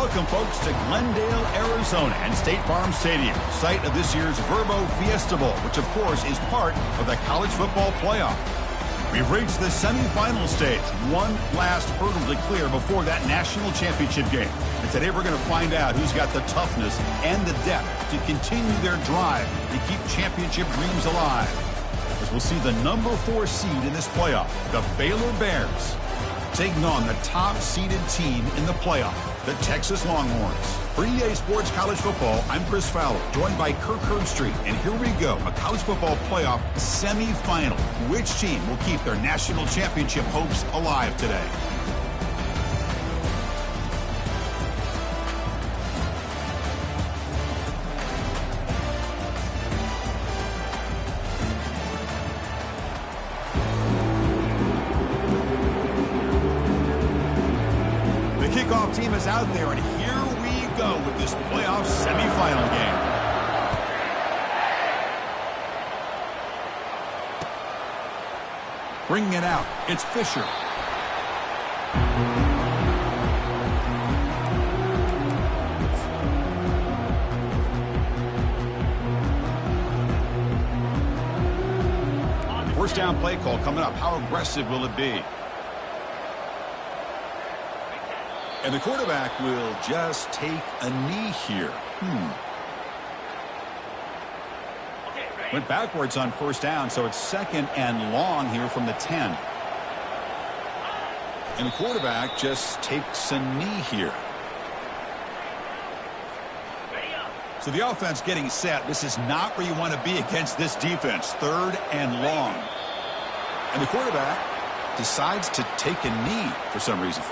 Welcome, folks, to Glendale, Arizona and State Farm Stadium, site of this year's Verbo Fiesta Bowl, which, of course, is part of the college football playoff. We've reached the semifinal stage, one last hurdle to clear before that national championship game. And today we're going to find out who's got the toughness and the depth to continue their drive to keep championship dreams alive. As we'll see the number 4 seed in this playoff, the Baylor Bears, taking on the top-seeded team in the playoff, the Texas Longhorns. For EA Sports College Football, I'm Chris Fowler, joined by Kirk Herbstreit. And here we go, a college football playoff semifinal. Which team will keep their national championship hopes alive today? Kickoff team is out there, and here we go with this playoff semifinal game. Bringing it out, it's Fisher. First down play call coming up. How aggressive will it be? And the quarterback will just take a knee here. Went backwards on first down, so it's second and long here from the 10. And the quarterback just takes a knee here. So the offense getting set. This is not where you want to be against this defense. Third and long. And the quarterback decides to take a knee for some reason.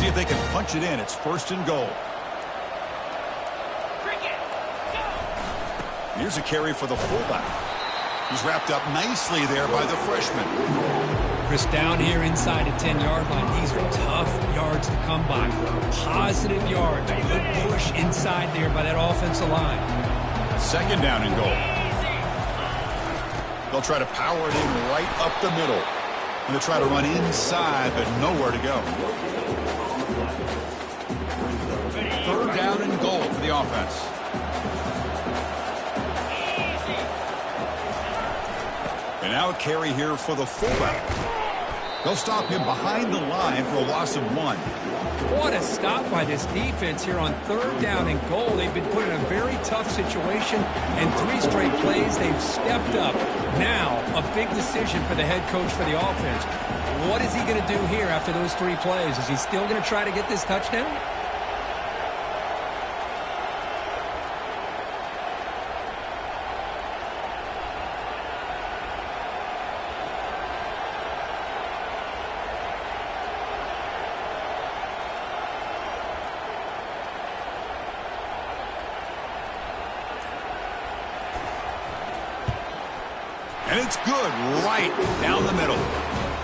If they can punch it in, it's first and goal. Here's a carry for the fullback. He's wrapped up nicely there by the freshman. Chris, down here inside the 10-yard line, these are tough yards to come by. Positive yards. Good push inside there by that offensive line. Second down and goal. They'll try to power it in right up the middle. And they'll try to run inside, but nowhere to go. Third down and goal for the offense. And now a carry here for the fullback. They'll stop him behind the line for a loss of 1. What a stop by this defense here on third down and goal. They've been put in a very tough situation, and 3 straight plays, they've stepped up. Now, a big decision for the head coach for the offense. What is he going to do here after those 3 plays? Is he still going to try to get this touchdown? And it's good right down the middle.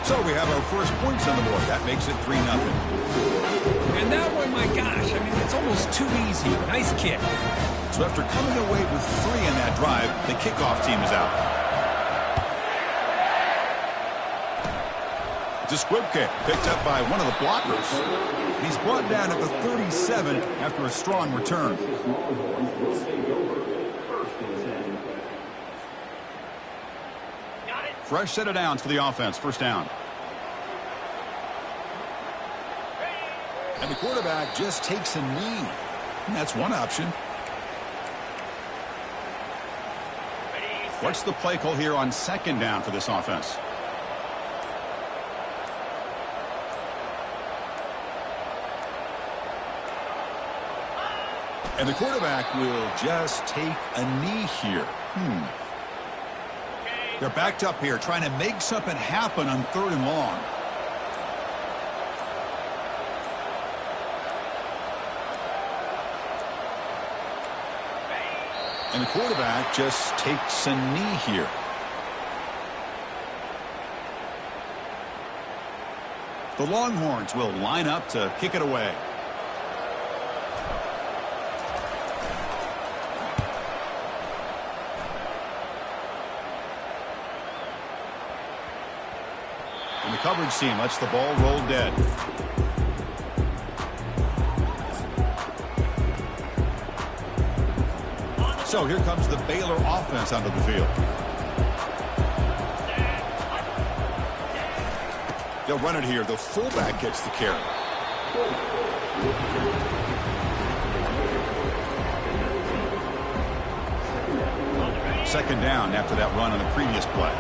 So we have our first points on the board. That makes it 3-0. And that one, my gosh, I mean, it's almost too easy. Nice kick. So after coming away with 3 in that drive, the kickoff team is out. It's a squib kick picked up by one of the blockers. He's brought down at the 37 after a strong return. Fresh set of downs for the offense. First down. And the quarterback just takes a knee. And that's one option. What's the play call here on second down for this offense? And the quarterback will just take a knee here. They're backed up here trying to make something happen on 3rd and long. And the quarterback just takes a knee here. The Longhorns will line up to kick it away. And the coverage team lets the ball roll dead. So here comes the Baylor offense onto the field. They'll run it here. The fullback gets the carry. Second down after that run on the previous play.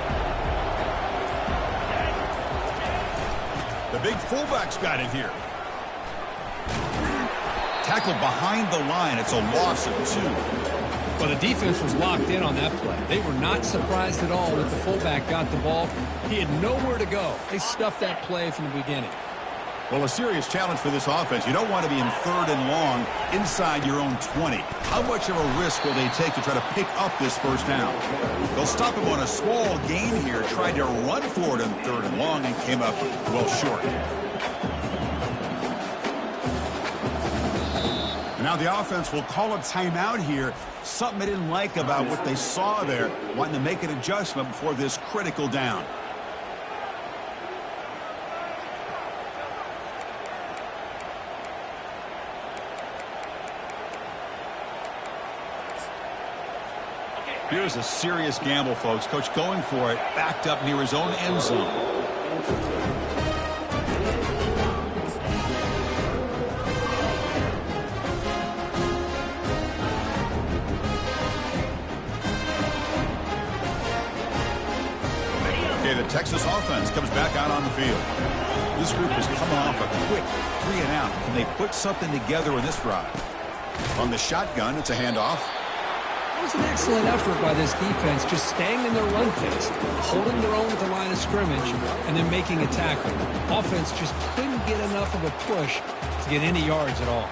The big fullback's got it here. Tackled behind the line. It's a loss of 2. Well, the defense was locked in on that play. They were not surprised at all that the fullback got the ball. He had nowhere to go. They stuffed that play from the beginning. Well, a serious challenge for this offense. You don't want to be in 3rd and long inside your own 20. How much of a risk will they take to try to pick up this first down? They'll stop him on a small gain here, tried to run for it in 3rd and long, and came up well short. Now the offense will call a timeout here. Something they didn't like about what they saw there. Wanting to make an adjustment before this critical down. Here's a serious gamble, folks. Coach going for it, backed up near his own end zone. The Texas offense comes back out on the field. This group is coming off a quick 3 and out. Can they put something together in this drive? On the shotgun, it's a handoff. It was an excellent effort by this defense, just staying in their run fast, holding their own at the line of scrimmage, and then making a tackle. Offense just couldn't get enough of a push to get any yards at all.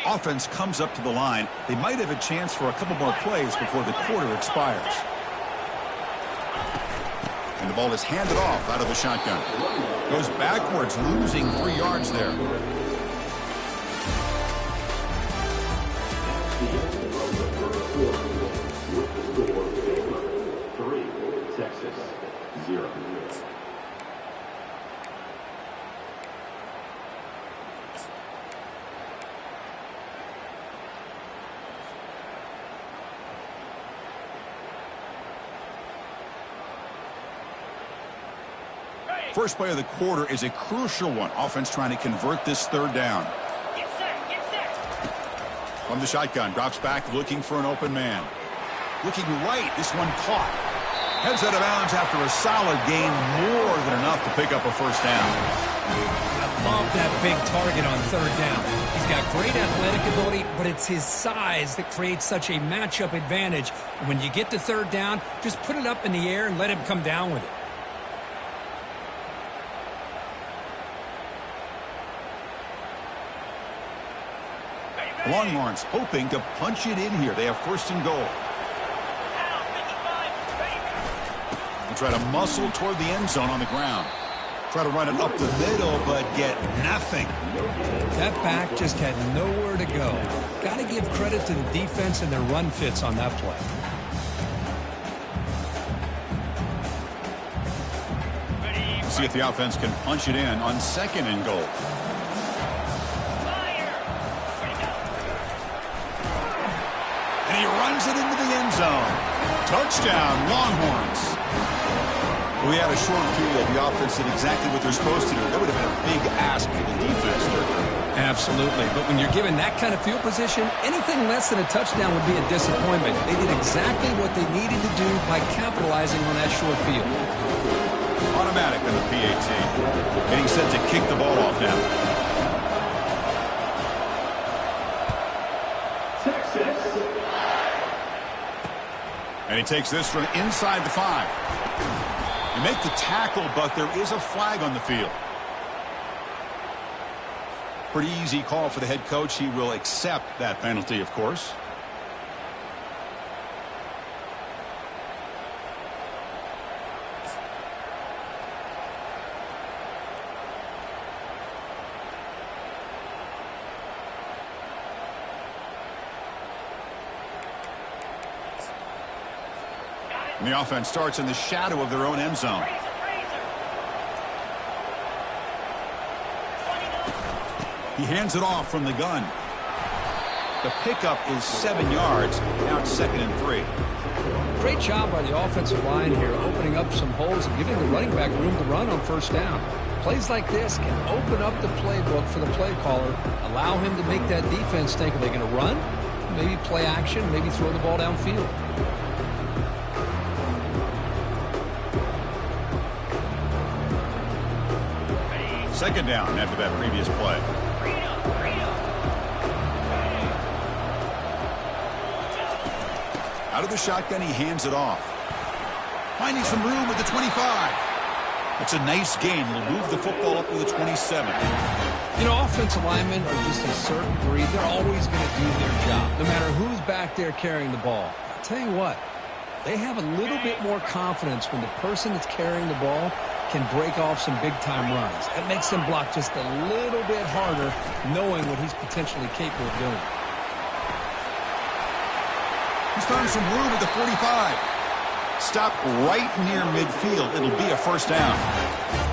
Offense comes up to the line. They might have a chance for a couple more plays before the quarter expires. And the ball is handed off out of the shotgun. Goes backwards, losing 3 yards there. Texas 0. First play of the quarter is a crucial one. Offense trying to convert this 3rd down. Get set, get set. From the shotgun, drops back, looking for an open man. Looking right, this one caught. Heads out of bounds after a solid gain, more than enough to pick up a first down. I love that big target on 3rd down. He's got great athletic ability, but it's his size that creates such a matchup advantage. And when you get to 3rd down, just put it up in the air and let him come down with it. Longhorns hoping to punch it in here. They have 1st and goal. They try to muscle toward the end zone on the ground. Try to run it up the middle, but get nothing. That back just had nowhere to go. Got to give credit to the defense and their run fits on that play. See if the offense can punch it in on 2nd and goal. And he runs it into the end zone. Touchdown, Longhorns. We had a short field. The offense did exactly what they're supposed to do. That would have been a big ask for the defense there. Absolutely. But when you're given that kind of field position, anything less than a touchdown would be a disappointment. They did exactly what they needed to do by capitalizing on that short field. Automatic on the PAT. Getting set to kick the ball off now. And he takes this from inside the 5. You make the tackle, but there is a flag on the field. Pretty easy call for the head coach. He will accept that penalty, of course. And the offense starts in the shadow of their own end zone. He hands it off from the gun. The pickup is 7 yards. Now it's 2nd and 3. Great job by the offensive line here, opening up some holes and giving the running back room to run on first down. Plays like this can open up the playbook for the play caller, allow him to make that defense think, are they going to run? Maybe play action, maybe throw the ball downfield. Second down after that previous play. Out of the shotgun, he hands it off. Finding some room at the 25. It's a nice gain. He'll move the football up to the 27. You know, offensive linemen are just a certain breed. They're always going to do their job, no matter who's back there carrying the ball. I'll tell you what, they have a little bit more confidence when the person that's carrying the ball can break off some big-time runs. That makes them block just a little bit harder, knowing what he's potentially capable of doing. He's found some room at the 45. Stop right near midfield. It'll be a first down.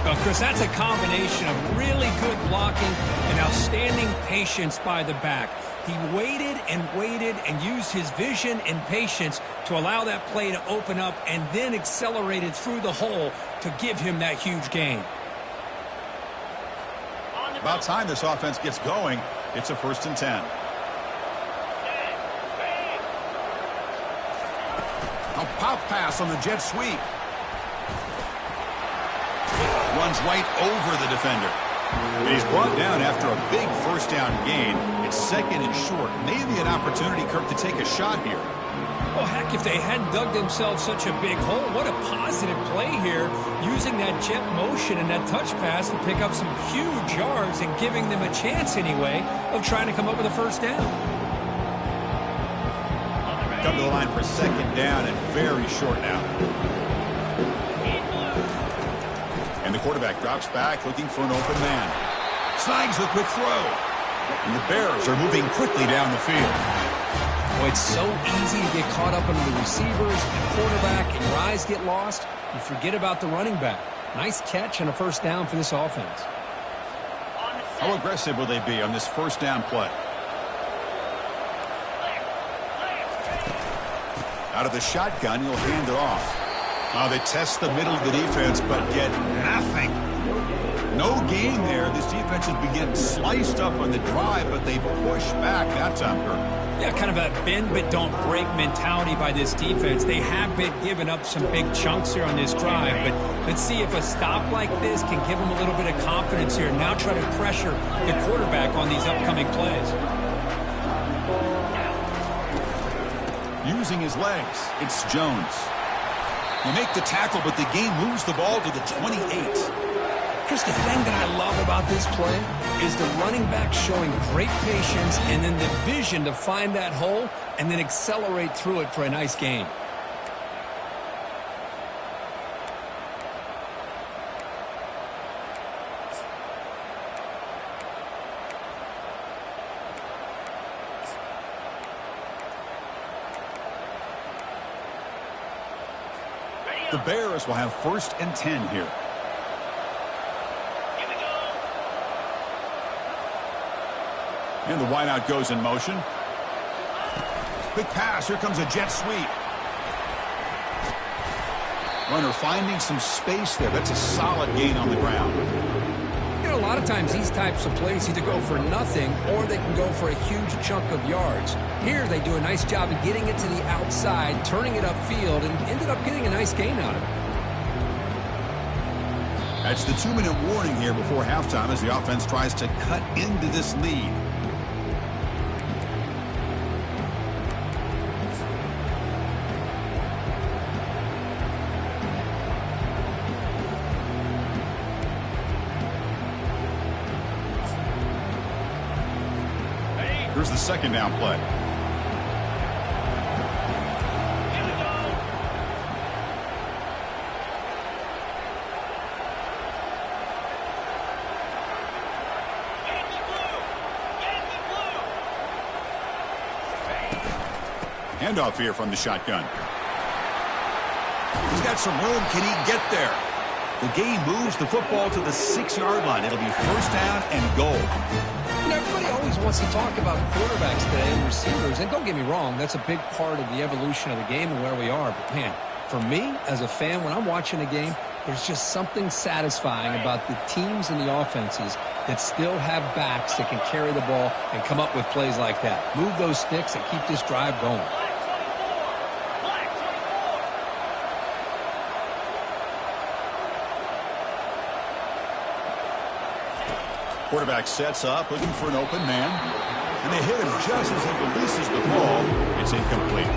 Well, Chris, that's a combination of really good blocking and outstanding patience by the back. He waited and used his vision and patience to allow that play to open up and then accelerated through the hole to give him that huge gain. About time this offense gets going. It's a 1st and 10. A pop pass on the jet sweep. Runs right over the defender. And he's brought down after a big first down gain. It's 2nd and short. Maybe an opportunity, Kirk, to take a shot here. Well, heck, if they hadn't dug themselves such a big hole, what a positive play here, using that jet motion and that touch pass to pick up some huge yards and giving them a chance anyway of trying to come up with a first down. Come to the line for 2nd down and very short now. And the quarterback drops back looking for an open man. Snags the quick throw. And the Bears are moving quickly down the field. Boy, it's so easy to get caught up under the receivers and quarterback, and your eyes get lost. You forget about the running back. Nice catch and a first down for this offense. How aggressive will they be on this first down play? Out of the shotgun, he'll hand it off. They test the middle of the defense, but get nothing. No gain there. This defense has been getting sliced up on the drive, but they've pushed back that time, Kirk. Yeah, kind of a bend but don't break mentality by this defense. They have been giving up some big chunks here on this drive, but let's see if a stop like this can give them a little bit of confidence here. Now try to pressure the quarterback on these upcoming plays. Using his legs, it's Jones. They make the tackle, but the game moves the ball to the 28. Chris, the thing that I love about this play is the running back showing great patience and then the vision to find that hole and then accelerate through it for a nice gain. The Bears will have 1st and 10 here. And the wideout goes in motion. Quick pass. Here comes a jet sweep. Runner finding some space there. That's a solid gain on the ground. You know, a lot of times these types of plays either go for nothing or they can go for a huge chunk of yards. Here they do a nice job of getting it to the outside, turning it upfield, and ended up getting a nice gain out of it. That's the 2-minute warning here before halftime as the offense tries to cut into this lead. Here's the second down play. Handoff here from the shotgun. He's got some room. Can he get there? The game moves the football to the 6-yard line. It'll be first down and goal. You know, everybody always wants to talk about quarterbacks today and receivers. And don't get me wrong, that's a big part of the evolution of the game and where we are. But, man, for me, as a fan, when I'm watching a game, there's just something satisfying about the teams and the offenses that still have backs that can carry the ball and come up with plays like that. Move those sticks and keep this drive going. Quarterback sets up, looking for an open man. And they hit him just as he releases the ball. It's incomplete.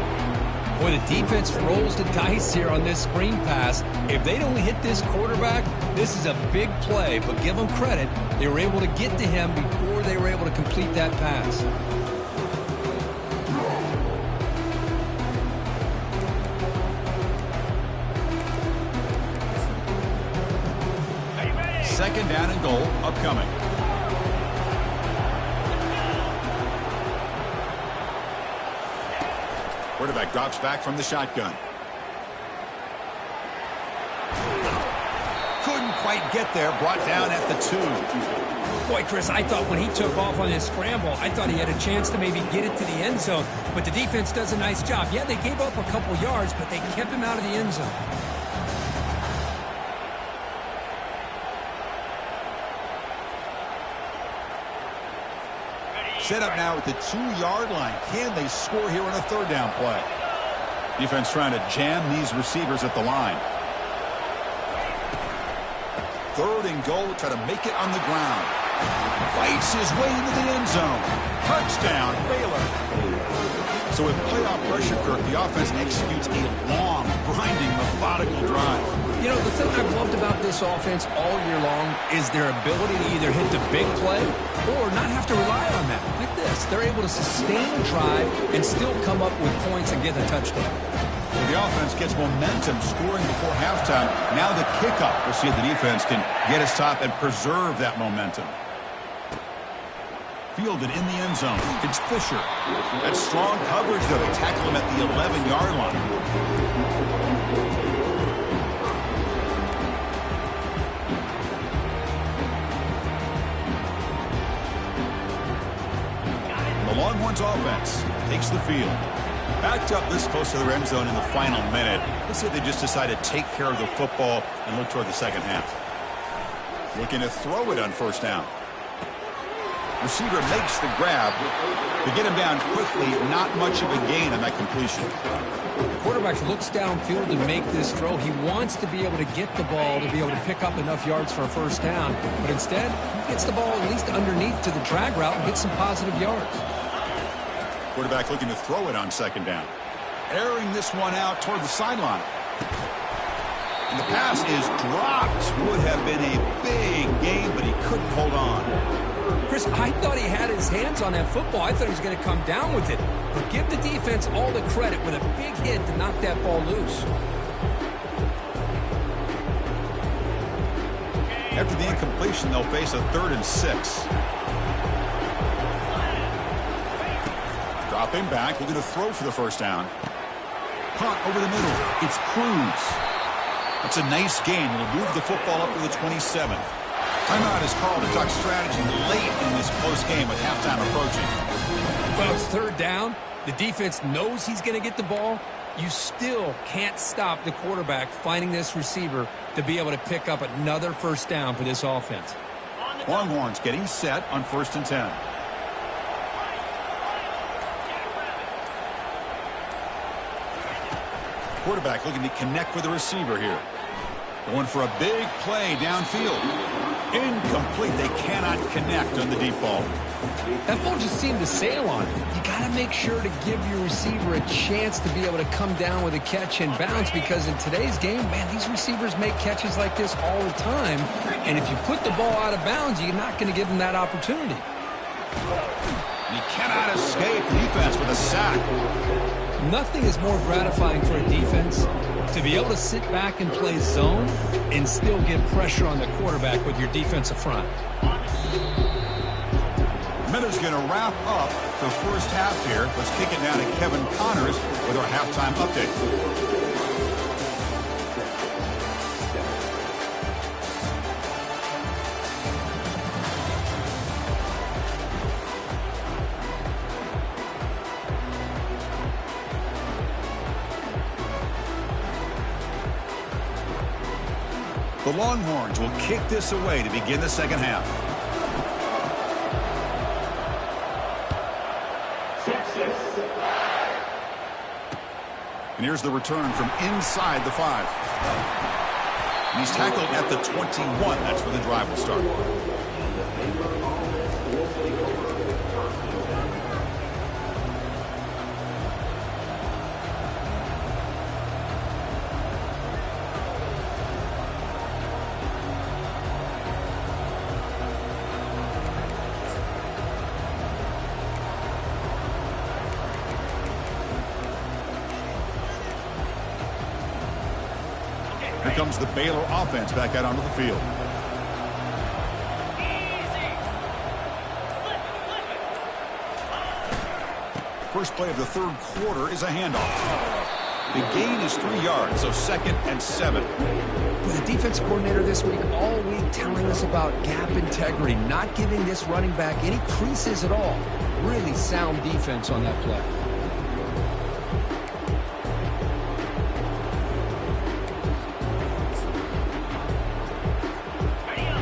Boy, the defense rolls the dice here on this screen pass. If they don't hit this quarterback, this is a big play. But give them credit. They were able to get to him before they were able to complete that pass. Second down and goal upcoming. Quarterback drops back from the shotgun. Couldn't quite get there. Brought down at the 2. Boy, Chris, I thought when he took off on his scramble, I thought he had a chance to maybe get it to the end zone. But the defense does a nice job. Yeah, they gave up a couple yards, but they kept him out of the end zone. Set up now at the 2-yard line. Can they score here on a third down play? Defense trying to jam these receivers at the line. Third and goal. Try to make it on the ground. Fights his way into the end zone. Touchdown, Baylor. So with playoff pressure, Kirk, the offense executes a long, grinding, methodical drive. You know, the thing I've loved about this offense all year long is their ability to either hit the big play or not have to rely on that. Like this, they're able to sustain a drive and still come up with points and get a touchdown. Well, the offense gets momentum scoring before halftime. Now the kickoff. We'll see if the defense can get a stop and preserve that momentum. Fielded in the end zone. It's Fisher. That's strong coverage, though. They tackle him at the 11-yard line. The Longhorns offense takes the field. Backed up this close to the end zone in the final minute. Let's see if they just decide to take care of the football and look toward the second half. Looking to throw it on first down. Receiver makes the grab. To get him down quickly, not much of a gain on that completion. The quarterback looks downfield to make this throw. He wants to be able to get the ball to be able to pick up enough yards for a first down. But instead, he gets the ball at least underneath to the drag route and gets some positive yards. Quarterback looking to throw it on second down. Airing this one out toward the sideline. And the pass is dropped. Would have been a big game, but he couldn't hold on. Chris, I thought he had his hands on that football. I thought he was going to come down with it. But give the defense all the credit with a big hit to knock that ball loose. After the incompletion, they'll face a 3rd and 6. Dropping back, looking to throw for the first down. Punt over the middle. It's Cruz. It's a nice gain. It'll move the football up to the 27th. Timeout is called to talk strategy late in this close game with halftime approaching. Well, it's third down. The defense knows he's going to get the ball. You still can't stop the quarterback finding this receiver to be able to pick up another first down for this offense. Longhorns getting set on 1st and 10. Quarterback looking to connect with the receiver here. Going for a big play downfield. Incomplete. They cannot connect on the deep ball. That ball just seemed to sail on it. You got to make sure to give your receiver a chance to be able to come down with a catch and bounce, because in today's game, man, these receivers make catches like this all the time. And if you put the ball out of bounds, you're not going to give them that opportunity. And he cannot escape defense with a sack. Nothing is more gratifying for a defense to be able to sit back and play zone and still get pressure on the quarterback with your defensive front. Minute's going to wrap up the first half here. Let's kick it down to Kevin Connors with our halftime update. The Longhorns will kick this away to begin the second half. And here's the return from inside the 5. And he's tackled at the 21. That's where the drive will start. Here comes the Baylor offense back out onto the field. First play of the third quarter is a handoff. The gain is 3 yards, so 2nd and 7. With the defense coordinator this week, all week telling us about gap integrity, not giving this running back any creases at all. Really sound defense on that play.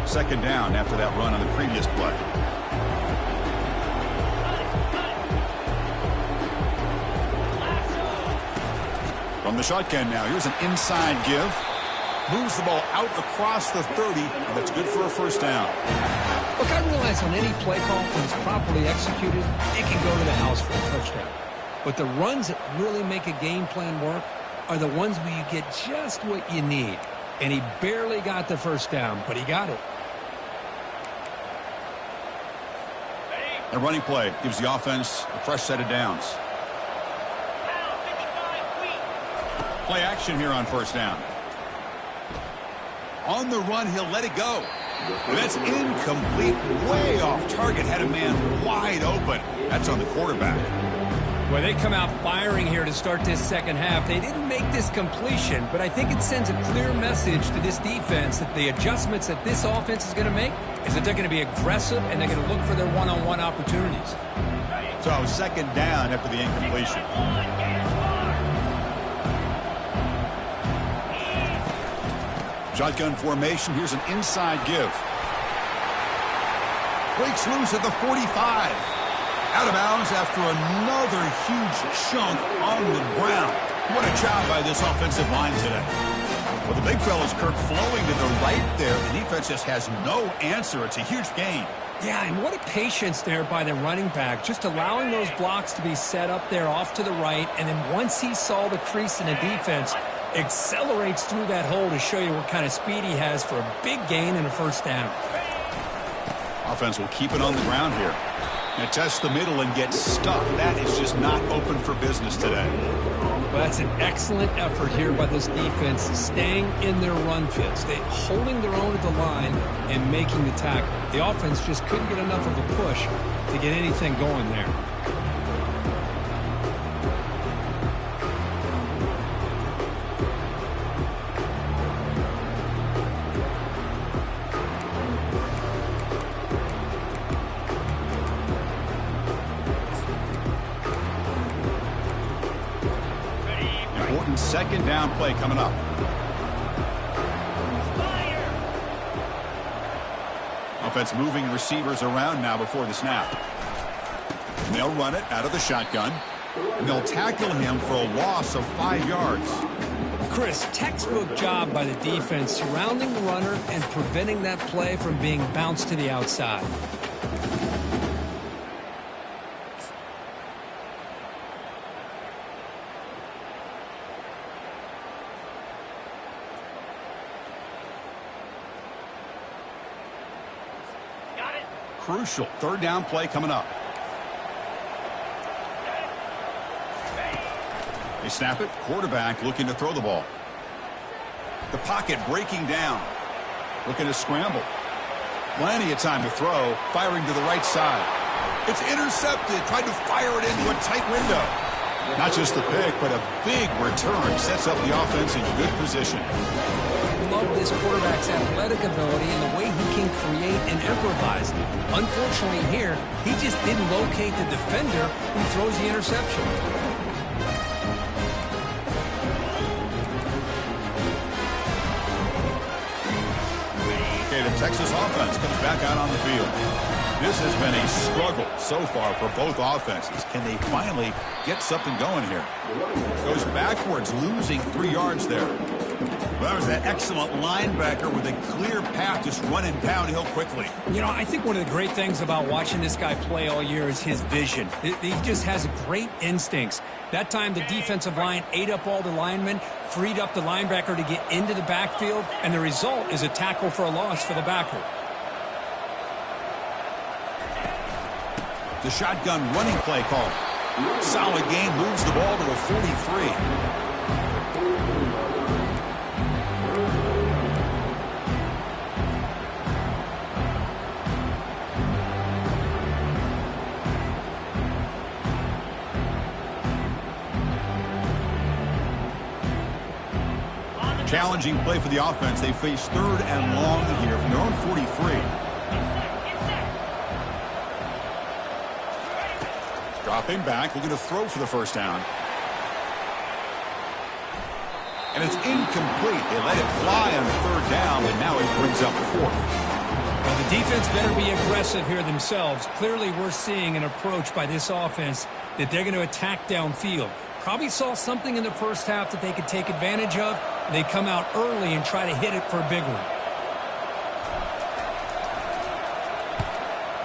Second down after that run on the previous play. From the shotgun now, here's an inside give. Moves the ball out across the 30, and that's good for a first down. Look, I realize on any play call, when it's properly executed, it can go to the house for a touchdown. But the runs that really make a game plan work are the ones where you get just what you need. And he barely got the first down, but he got it. The running play gives the offense a fresh set of downs. Play action here on first down. On the run, he'll let it go. And that's incomplete, way off target. Had a man wide open. That's on the quarterback. Well, they come out firing here to start this second half. They didn't make this completion, but I think it sends a clear message to this defense that the adjustments that this offense is going to make is that they're going to be aggressive and they're going to look for their one-on-one opportunities. So second down after the incompletion. Shotgun formation. Here's an inside give. Breaks loose at the 45. Out of bounds after another huge chunk on the ground. What a job by this offensive line today. Well, the big fella's Kirk flowing to the right there. The defense just has no answer. It's a huge gain. Yeah, and what a patience there by the running back. Just allowing those blocks to be set up there off to the right. And then once he saw the crease in the defense, accelerates through that hole to show you what kind of speed he has for a big gain and a first down. Offense will keep it on the ground here. And test the middle and get stuck. That is just not open for business today. Well, that's an excellent effort here by this defense, staying in their run fits. They holding their own at the line and making the tackle. The offense just couldn't get enough of a push to get anything going there. Second down play coming up. Offense moving receivers around now before the snap. And they'll run it out of the shotgun. And they'll tackle him for a loss of 5 yards. Chris, textbook job by the defense surrounding the runner and preventing that play from being bounced to the outside. Crucial third down play coming up. They snap it. Quarterback looking to throw the ball. The pocket breaking down. Looking to scramble. Plenty of time to throw. Firing to the right side. It's intercepted. Tried to fire it into a tight window. Not just the pick, but a big return. Sets up the offense in good position. Love this quarterback's athletic ability and the way he can create and improvise. Unfortunately here, he just didn't locate the defender who throws the interception. Okay, the Texas offense comes back out on the field. This has been a struggle so far for both offenses. Can they finally get something going here? Goes backwards, losing 3 yards there. Well, that was that excellent linebacker with a clear path just running downhill quickly. You know, I think one of the great things about watching this guy play all year is his vision. He just has great instincts. That time the defensive line ate up all the linemen, freed up the linebacker to get into the backfield, and the result is a tackle for a loss for the backer. The shotgun running play call. Solid game, moves the ball to the 43. Challenging play for the offense. They face 3rd and long here from their own 43. Dropping back, looking to throw for the first down. And it's incomplete. They let it fly on 3rd down, but now it brings up 4th. Well, the defense better be aggressive here themselves. Clearly, we're seeing an approach by this offense that they're going to attack downfield. Probably saw something in the first half that they could take advantage of. They come out early and try to hit it for a big one.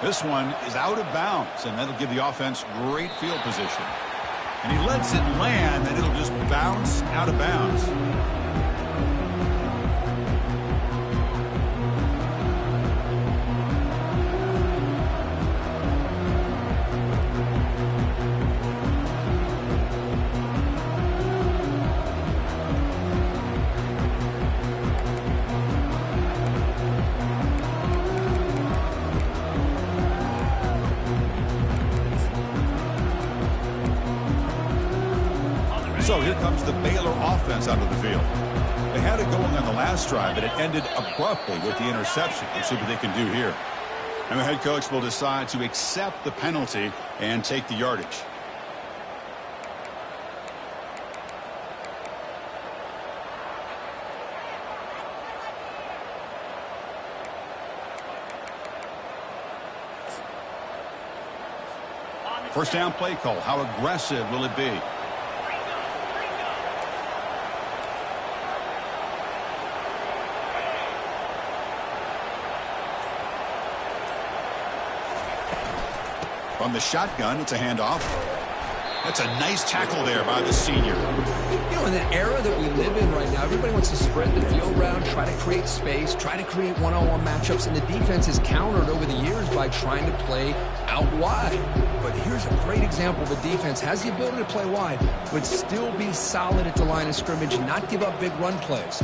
This one is out of bounds, and that'll give the offense great field position. And he lets it land, and it'll just bounce out of bounds. So here comes the Baylor offense out of the field. They had it going on the last drive, but it ended abruptly with the interception. Let's see what they can do here. And the head coach will decide to accept the penalty and take the yardage. First down play call. How aggressive will it be? From the shotgun, it's a handoff. That's a nice tackle there by the senior. You know, in the era that we live in right now, everybody wants to spread the field around, try to create space, try to create one-on-one matchups, and the defense is countered over the years by trying to play out wide. But here's a great example. The defense has the ability to play wide, but still be solid at the line of scrimmage and not give up big run plays.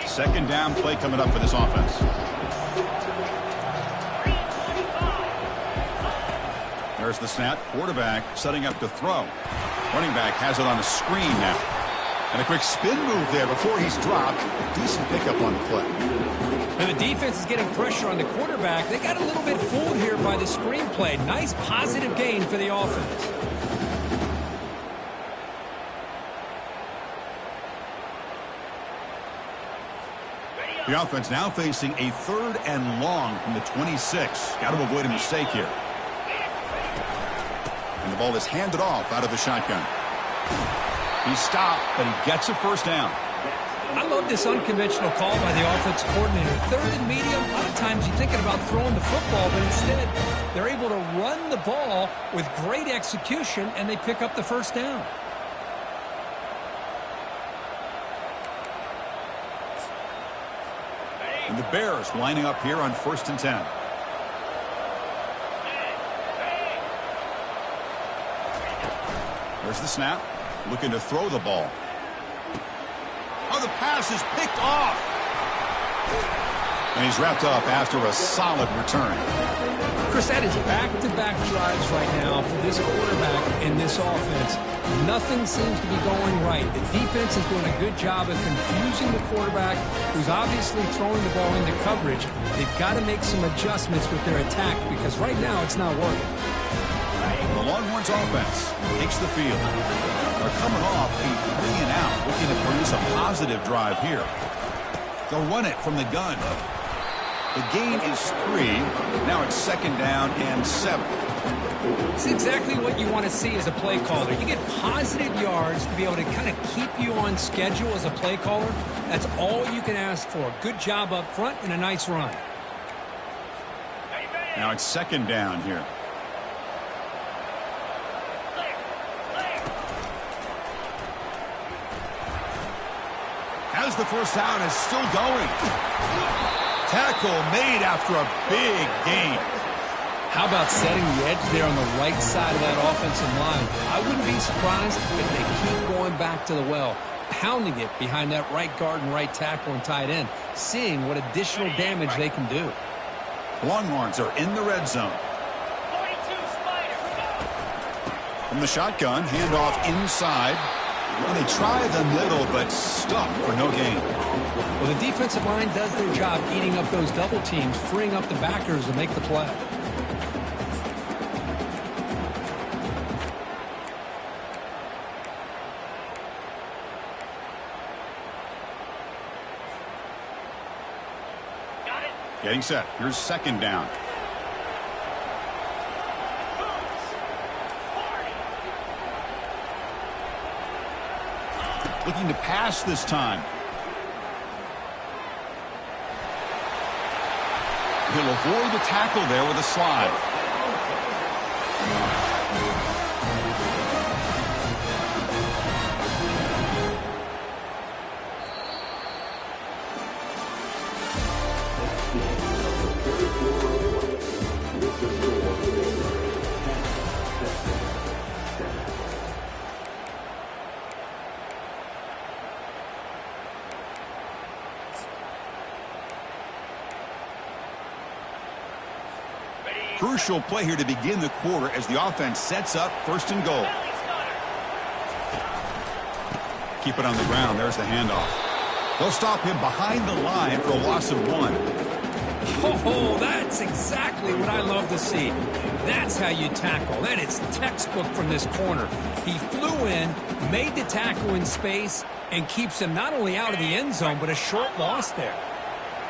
Second down play coming up for this offense. There's the snap. Quarterback setting up to throw. Running back has it on a screen now. And a quick spin move there before he's dropped. Decent pickup on the play. And the defense is getting pressure on the quarterback. They got a little bit fooled here by the screen play. Nice positive gain for the offense. The offense now facing a 3rd and long from the 26. Got to avoid a mistake here. And the ball is handed off out of the shotgun. He stopped, but he gets a first down. I love this unconventional call by the offense coordinator. 3rd and medium, a lot of times you're thinking about throwing the football, but instead they're able to run the ball with great execution, and they pick up the first down. And the Bears lining up here on 1st and 10. There's the snap. Looking to throw the ball. Oh, the pass is picked off. And he's wrapped up after a solid return. Chris, that is back-to-back drives right now for this quarterback and this offense. Nothing seems to be going right. The defense is doing a good job of confusing the quarterback, who's obviously throwing the ball into coverage. They've got to make some adjustments with their attack because right now it's not working. The Longhorns offense takes the field. They're coming off a 3-and-out, looking to produce a positive drive here. They'll run it from the gun. The gain is 3. Now it's 2nd down and 7. It's exactly what you want to see as a play caller. You get positive yards to be able to kind of keep you on schedule as a play caller. That's all you can ask for. Good job up front and a nice run. Now it's 2nd down here. As the first down is still going. Tackle made after a big gain. How about setting the edge there on the right side of that offensive line? I wouldn't be surprised if they keep going back to the well, pounding it behind that right guard and right tackle and tight end, seeing what additional damage they can do. Longhorns are in the red zone. From the shotgun, handoff inside. And they try the middle, but stuck for no gain. Well, the defensive line does their job eating up those double teams, freeing up the backers to make the play. Got it. Getting set. Here's 2nd down. Looking to pass this time. He'll avoid the tackle there with a slide. Crucial play here to begin the quarter as the offense sets up 1st and goal. Keep it on the ground. There's the handoff. They'll stop him behind the line for a loss of 1. Oh, that's exactly what I love to see. That's how you tackle. That is textbook from this corner. He flew in, made the tackle in space, and keeps him not only out of the end zone, but a short loss there.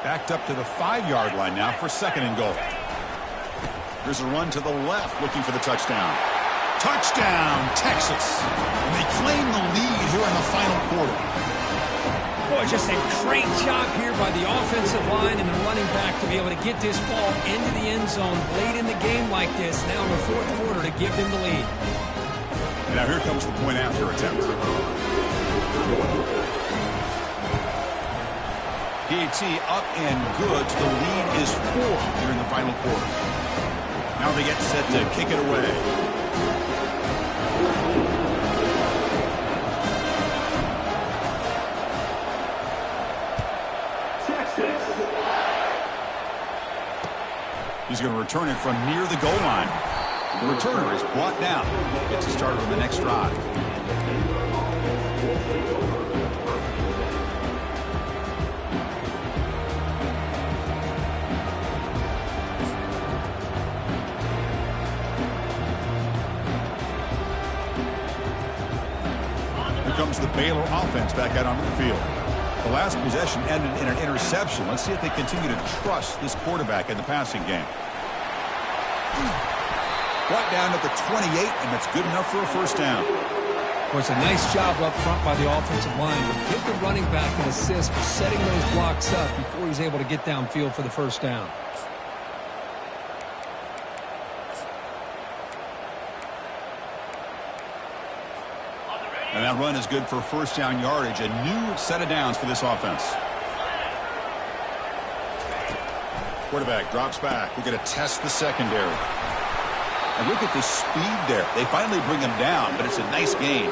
Backed up to the 5-yard line now for 2nd and goal. There's a run to the left looking for the touchdown. Touchdown, Texas. And they claim the lead here in the final quarter. Boy, just a great job here by the offensive line and the running back to be able to get this ball into the end zone late in the game like this, now in the 4th quarter to give them the lead. Now here comes the point after attempt. PAT up and good. The lead is 4 here in the final quarter. Now they get set to kick it away. He's going to return it from near the goal line. The returner is brought down. Gets a starter on the next drive. Comes the Baylor offense back out onto the field. The last possession ended in an interception. Let's see if they continue to trust this quarterback in the passing game. Brought down at the 28, and that's good enough for a 1st down. Well, it's a nice job up front by the offensive line. But give the running back an assist for setting those blocks up before he's able to get downfield for the 1st down. And that run is good for 1st down yardage. A new set of downs for this offense. Quarterback drops back. We're going to test the secondary. And look at the speed there. They finally bring him down, but it's a nice gain.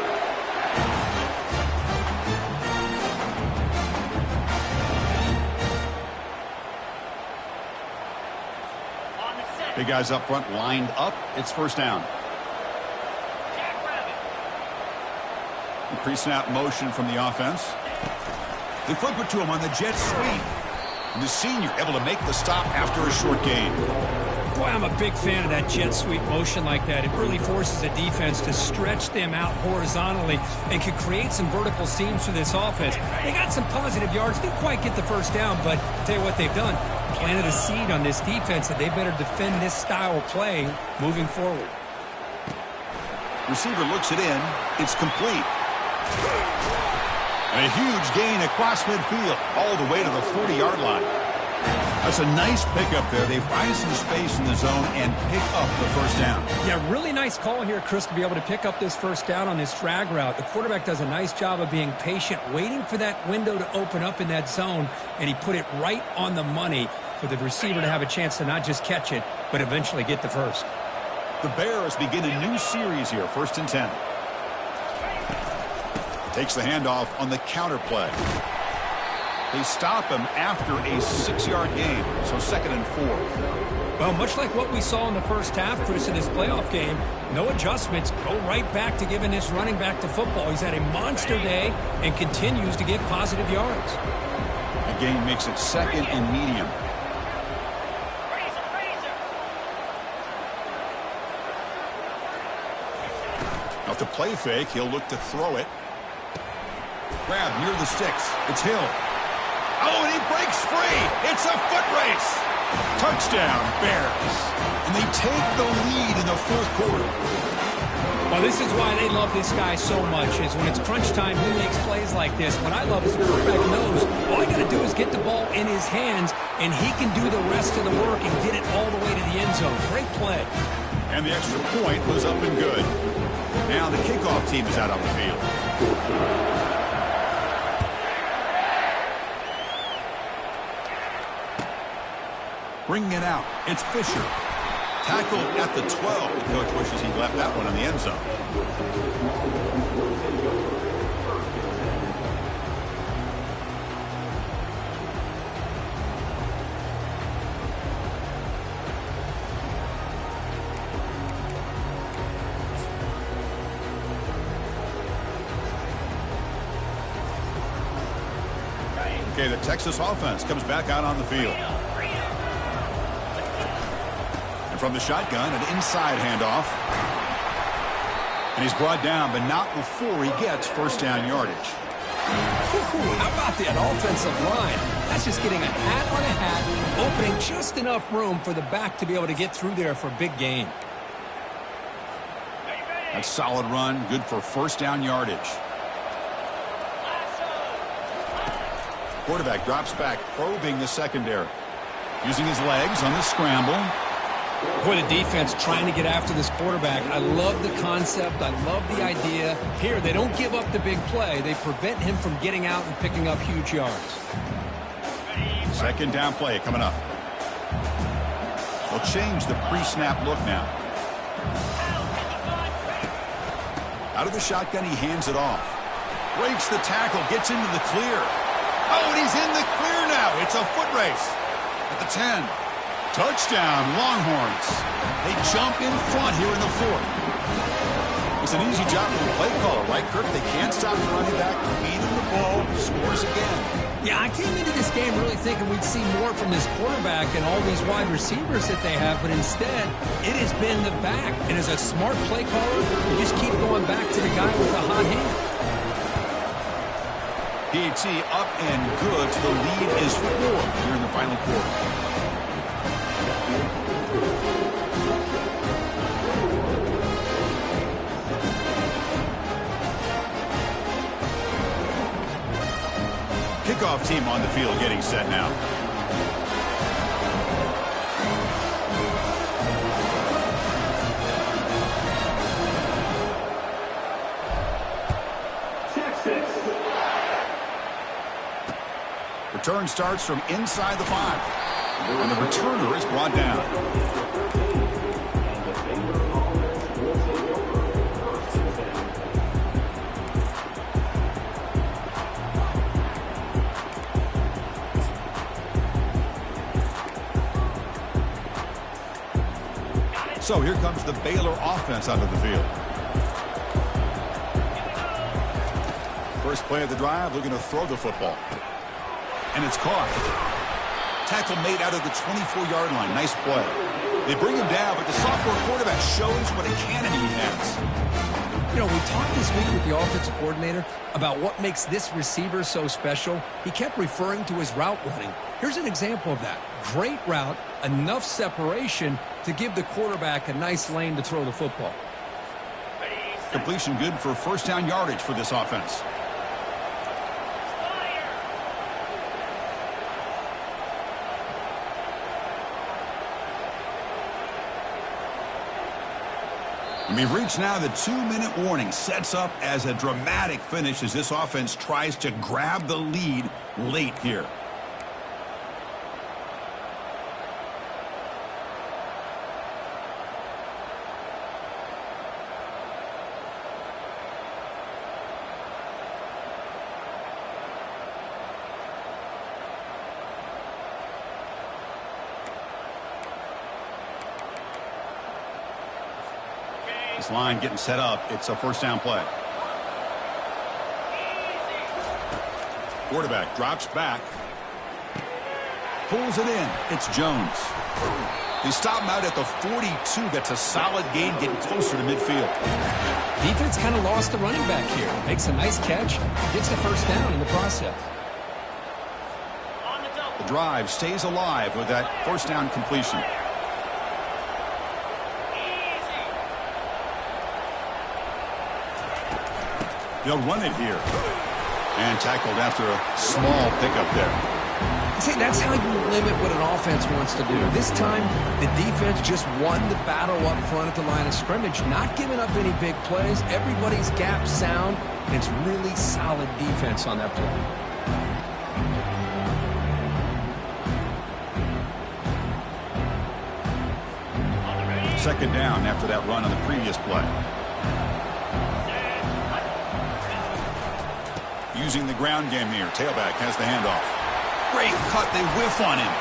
Big guys up front lined up. It's first down. Pre-snap motion from the offense. They flip it to him on the jet sweep. And the senior able to make the stop after a short gain. Boy, I'm a big fan of that jet sweep motion like that. It really forces a defense to stretch them out horizontally and can create some vertical seams for this offense. They got some positive yards. Didn't quite get the first down, but I'll tell you what they've done. Planted a seed on this defense that they better defend this style of play moving forward. Receiver looks it in. It's complete. And a huge gain across midfield, all the way to the 40-yard line. That's a nice pickup there. They find some space in the zone and pick up the first down. Yeah, really nice call here, Chris, to be able to pick up this first down on this drag route. The quarterback does a nice job of being patient, waiting for that window to open up in that zone, and he put it right on the money for the receiver to have a chance to not just catch it, but eventually get the first. The Bears begin a new series here, 1st and 10. Takes the handoff on the counter play. They stop him after a 6-yard gain, so 2nd and 4. Well, much like what we saw in the first half, Chris, in this playoff game, no adjustments, go right back to giving this running back to football. He's had a monster day and continues to get positive yards. The gain makes it 2nd and medium. Now to play fake, he'll look to throw it. Grab near the sticks. It's Hill. Oh, and he breaks free. It's a foot race. Touchdown, Bears. And they take the lead in the 4th quarter. Well, this is why they love this guy so much, is when it's crunch time, he makes plays like this. What I love is the quarterback knows all he got to do is get the ball in his hands, and he can do the rest of the work and get it all the way to the end zone. Great play. And the extra point was up and good. Now the kickoff team is out on the field. Bringing it out. It's Fisher. Tackled at the 12. The coach wishes he'd left that one in the end zone. Okay, the Texas offense comes back out on the field. From the shotgun, an inside handoff. And he's brought down, but not before he gets first down yardage. How about that offensive line? That's just getting a hat on a hat, opening just enough room for the back to be able to get through there for a big gain. That's a solid run, good for first down yardage. Quarterback drops back, probing the secondary. Using his legs on the scramble. Boy, the defense trying to get after this quarterback. I love the concept. I love the idea. Here, they don't give up the big play. They prevent him from getting out and picking up huge yards. 2nd down play coming up. They'll change the pre-snap look now. Out of the shotgun, he hands it off. Breaks the tackle, gets into the clear. Oh, and he's in the clear now. It's a foot race at the 10. Touchdown, Longhorns. They jump in front here in the 4th. It's an easy job for the play caller, right, Kirk? They can't stop the running back, feed him the ball, scores again. Yeah, I came into this game really thinking we'd see more from this quarterback and all these wide receivers that they have, but instead, it has been the back. And as a smart play caller, you just keep going back to the guy with the hot hand. PAT up and good. The lead is 4 here in the final quarter. Kickoff team on the field getting set now. Return starts from inside the 5. And the returner is brought down. So here comes the Baylor offense onto the field. First play of the drive, looking to throw the football. And it's caught. Tackle made out of the 24-yard line. Nice play. They bring him down, but the sophomore quarterback shows what a cannon he has. You know, we talked this week with the offensive coordinator about what makes this receiver so special. He kept referring to his route running. Here's an example of that. Great route, enough separation to give the quarterback a nice lane to throw the football. Completion good for first down yardage for this offense. And we've reached now the 2-minute warning. Sets up as a dramatic finish as this offense tries to grab the lead late here. This line getting set up. It's a first down play. Quarterback drops back. Pulls it in. It's Jones. They stop him out at the 42. That's a solid gain, getting closer to midfield. Defense kind of lost the running back here. Makes a nice catch. Gets the first down in the process. The drive stays alive with that first down completion. They'll run it here. And tackled after a small pickup there. See, that's how you limit what an offense wants to do. This time, the defense just won the battle up front at the line of scrimmage, not giving up any big plays. Everybody's gap sound, and it's really solid defense on that play. Second down after that run on the previous play. Using the ground game here. Tailback has the handoff. Great cut. They whiff on him.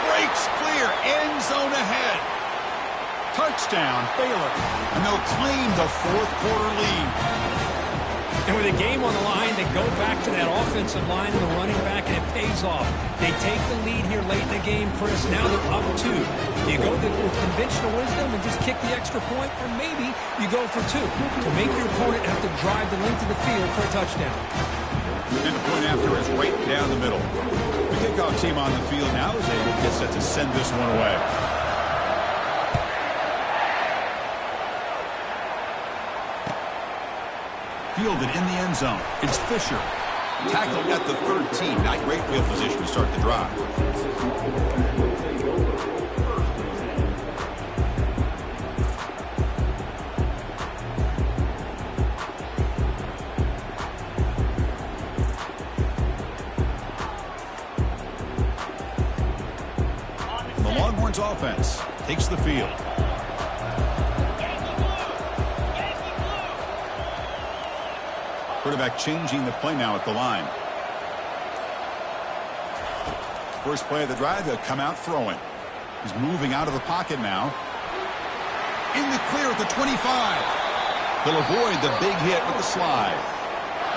Breaks clear. End zone ahead. Touchdown, Baylor. And they'll claim the fourth quarter lead. And with a game on the line, they go back to that offensive line and the running back, and it pays off. They take the lead here late in the game, Chris. Now they're up 2. You go with conventional wisdom and just kick the extra point, or maybe you go for 2 to make your opponent have to drive the length of the field for a touchdown. And the point after is right down the middle. The kickoff team on the field now is able to get set to send this one away. Fielded in the end zone. It's Fisher. Tackled at the 13. Not great field position to start the drive. Offense takes the field. Quarterback changing the play now at the line. First play of the drive, they'll come out throwing. He's moving out of the pocket now. In the clear at the 25. He'll avoid the big hit with the slide.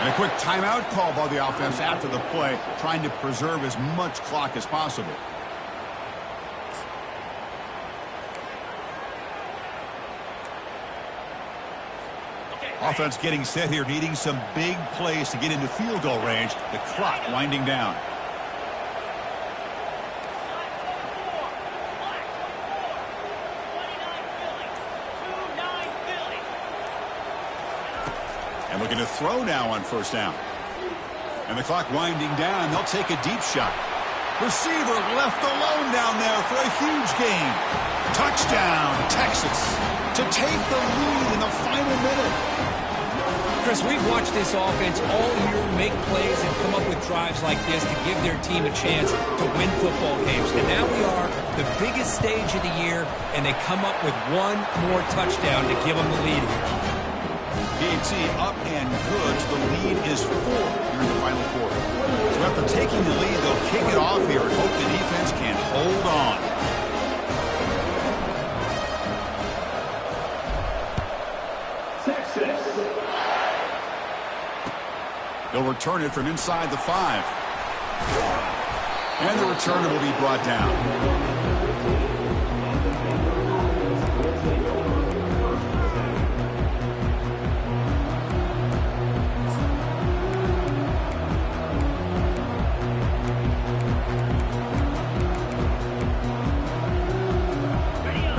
And a quick timeout call by the offense after the play, trying to preserve as much clock as possible. Offense getting set here, needing some big plays to get into field goal range. The clock winding down. And looking to throw now on first down. And the clock winding down. They'll take a deep shot. Receiver left alone down there for a huge gain. Touchdown, Texas, to take the lead in the final minute. Chris, we've watched this offense all year make plays and come up with drives like this to give their team a chance to win football games. And now we are the biggest stage of the year, and they come up with one more touchdown to give them the lead here. PAT up and good. The lead is 4 here in the final quarter. So after taking the lead, they'll kick it off here and hope the defense can hold on. They'll return it from inside the 5. And the returner will be brought down.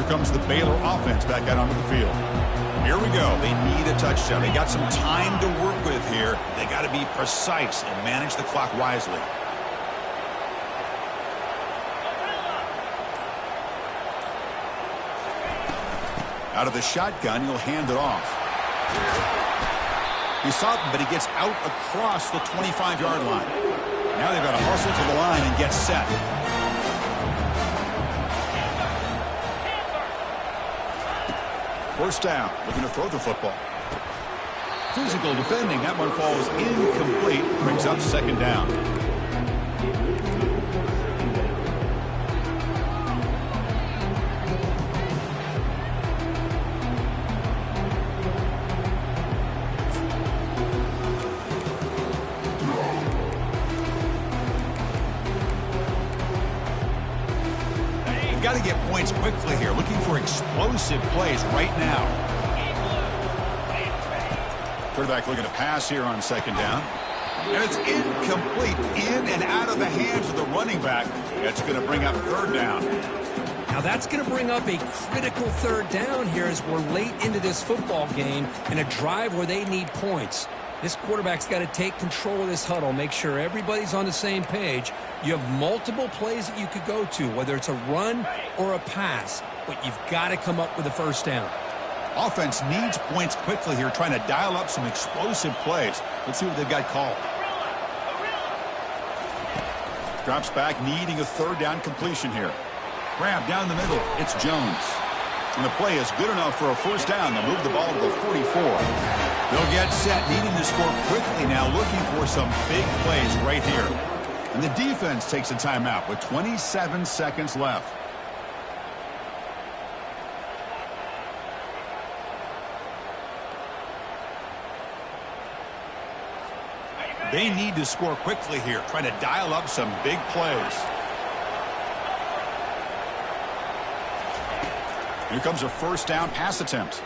Comes the Baylor offense back out onto the field. Here we go. They need a touchdown. They got some time to work with here. They got to be precise and manage the clock wisely. Out of the shotgun, he'll hand it off. He's stopped, but he gets out across the 25-yard line. Now they've got to hustle to the line and get set. First down, looking to throw the football. Physical defending, that one falls incomplete, brings up second down. Got to get points quickly here. Looking for explosive plays right now. Quarterback looking to pass here on second down. And it's incomplete. In and out of the hands of the running back. That's going to bring up third down. Now that's going to bring up a critical third down here as we're late into this football game in a drive where they need points. This quarterback's got to take control of this huddle, make sure everybody's on the same page. You have multiple plays that you could go to, whether it's a run or a pass, but you've got to come up with a first down. Offense needs points quickly here, trying to dial up some explosive plays. Let's see what they've got called. Drops back, needing a third down completion here. Grab down the middle. It's Jones. And the play is good enough for a first down. They'll move the ball to the 44. They'll get set, needing to score quickly now, looking for some big plays right here. And the defense takes a timeout with 27 seconds left. They need to score quickly here, trying to dial up some big plays. Here comes a first down pass attempt.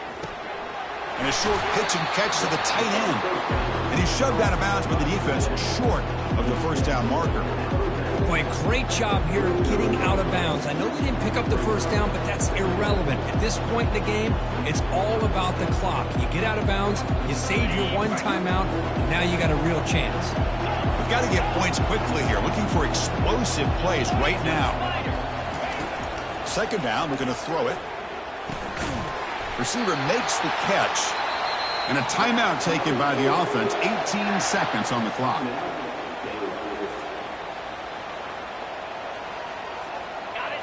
And a short pitch and catch to the tight end. And he's shoved out of bounds by the defense short of the first down marker. Boy, great job here of getting out of bounds. I know they didn't pick up the first down, but that's irrelevant. At this point in the game, it's all about the clock. You get out of bounds, you save your one timeout, and now you got a real chance. We've got to get points quickly here, looking for explosive plays right now. Second down, we're going to throw it. Receiver makes the catch. And a timeout taken by the offense. 18 seconds on the clock.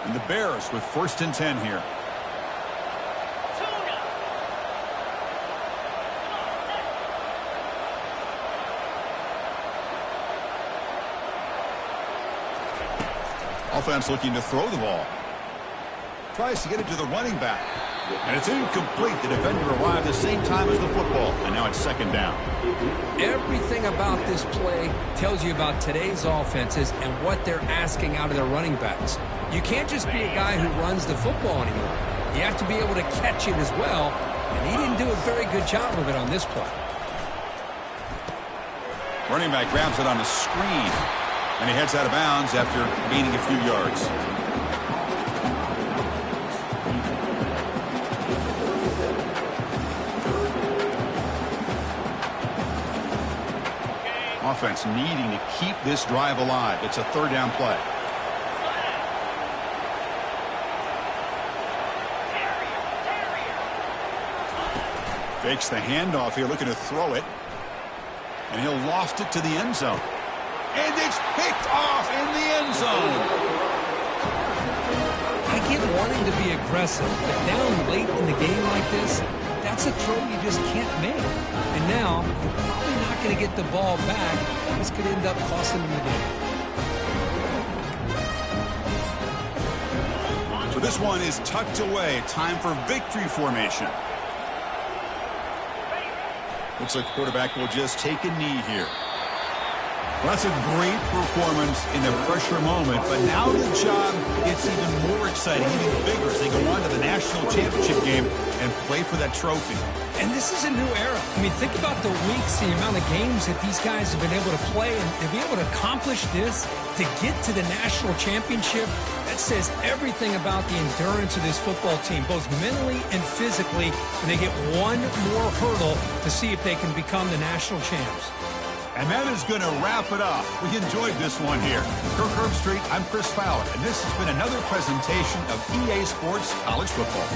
And the Bears with first and 10 here. Offense looking to throw the ball. Tries to get it to the running back. And it's incomplete. The defender arrived at the same time as the football. And now it's second down. Everything about this play tells you about today's offenses and what they're asking out of their running backs. You can't just be a guy who runs the football anymore. You have to be able to catch it as well. And he didn't do a very good job of it on this play. Running back grabs it on a screen. And he heads out of bounds after gaining a few yards. Offense needing to keep this drive alive. It's a third down play. Fakes the handoff here, looking to throw it. And he'll loft it to the end zone. And it's picked off in the end zone. I get wanting to be aggressive, but down late in the game like this, that's a throw you just can't make. And now, you're probably not going to get the ball back. This could end up costing them the game. So this one is tucked away. Time for victory formation. Looks like the quarterback will just take a knee here. Well, that's a great performance in a pressure moment, but now the job gets even more exciting, even bigger as they go on to the national championship game and play for that trophy. And this is a new era. I mean, think about the weeks, the amount of games that these guys have been able to play, and to be able to accomplish this, to get to the national championship, that says everything about the endurance of this football team, both mentally and physically, and they get one more hurdle to see if they can become the national champs. And that is going to wrap it up. We enjoyed this one here. For Curb Street, I'm Chris Fowler, and this has been another presentation of EA Sports College Football.